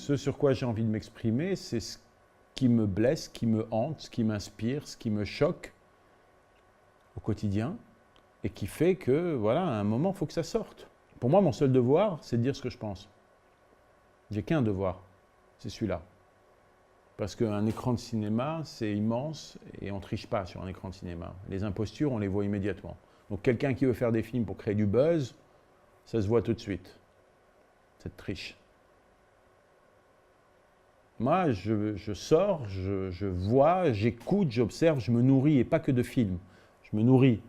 ce sur quoi j'ai envie de m'exprimer, c'est ce qui me blesse, ce qui me hante, ce qui m'inspire, ce qui me choque au quotidien, et qui fait que, voilà, à un moment, il faut que ça sorte. Pour moi, mon seul devoir, c'est de dire ce que je pense. J'ai qu'un devoir, c'est celui-là. Parce qu'un écran de cinéma, c'est immense, et on ne triche pas sur un écran de cinéma. Les impostures, on les voit immédiatement. Donc quelqu'un qui veut faire des films pour créer du buzz, ça se voit tout de suite. Cette triche. Moi, je sors, je vois, j'écoute, j'observe, je me nourris, et pas que de films. Je me nourris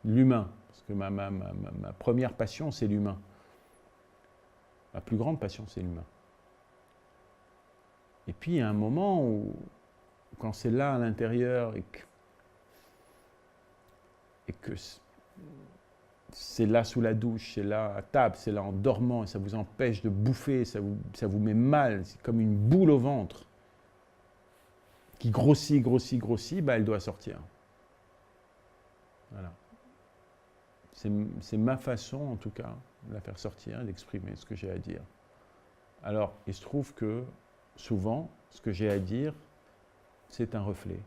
l'humain, parce que ma première passion, c'est l'humain. Ma plus grande passion, c'est l'humain. Et puis, il y a un moment où, quand c'est là à l'intérieur, et que c'est là sous la douche, c'est là à table, c'est là en dormant, et ça vous empêche de bouffer, ça vous met mal, c'est comme une boule au ventre qui grossit, grossit, grossit, bah, elle doit sortir. Voilà. C'est ma façon, en tout cas, de la faire sortir, d'exprimer ce que j'ai à dire. Alors, il se trouve que, souvent, ce que j'ai à dire, c'est un reflet.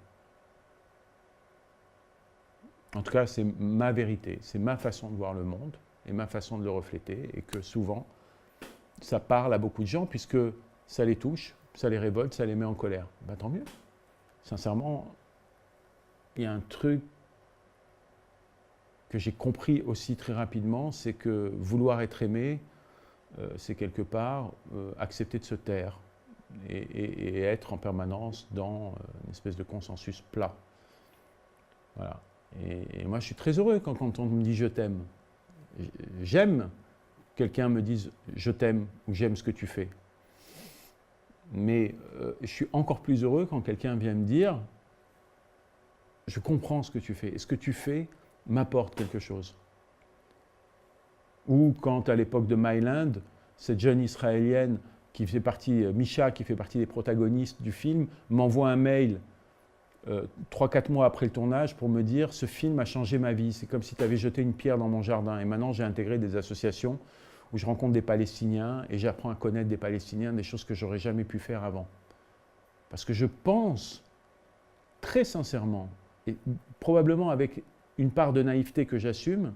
En tout cas, c'est ma vérité, c'est ma façon de voir le monde et ma façon de le refléter, et que souvent, ça parle à beaucoup de gens puisque ça les touche, ça les révolte, ça les met en colère. Ben, tant mieux. Sincèrement, il y a un truc que j'ai compris aussi très rapidement, c'est que vouloir être aimé, c'est quelque part accepter de se taire et être en permanence dans une espèce de consensus plat. Voilà. Et moi, je suis très heureux quand on me dit « je t'aime ». J'aime que quelqu'un me dise « je t'aime » ou « j'aime ce que tu fais ». Mais je suis encore plus heureux quand quelqu'un vient me dire « je comprends ce que tu fais » et ce que tu fais m'apporte quelque chose. Ou quand, à l'époque de Myland, cette jeune Israélienne qui fait partie, Misha, qui fait partie des protagonistes du film, m'envoie un mail 3-4 mois après le tournage pour me dire « ce film a changé ma vie, c'est comme si tu avais jeté une pierre dans mon jardin ». Et maintenant, j'ai intégré des associations où je rencontre des Palestiniens et j'apprends à connaître des Palestiniens, des choses que je n'aurais jamais pu faire avant. Parce que je pense, très sincèrement, et probablement avec une part de naïveté que j'assume,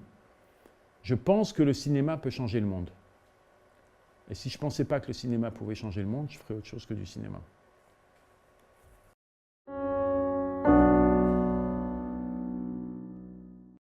je pense que le cinéma peut changer le monde. Et si je ne pensais pas que le cinéma pouvait changer le monde, je ferais autre chose que du cinéma.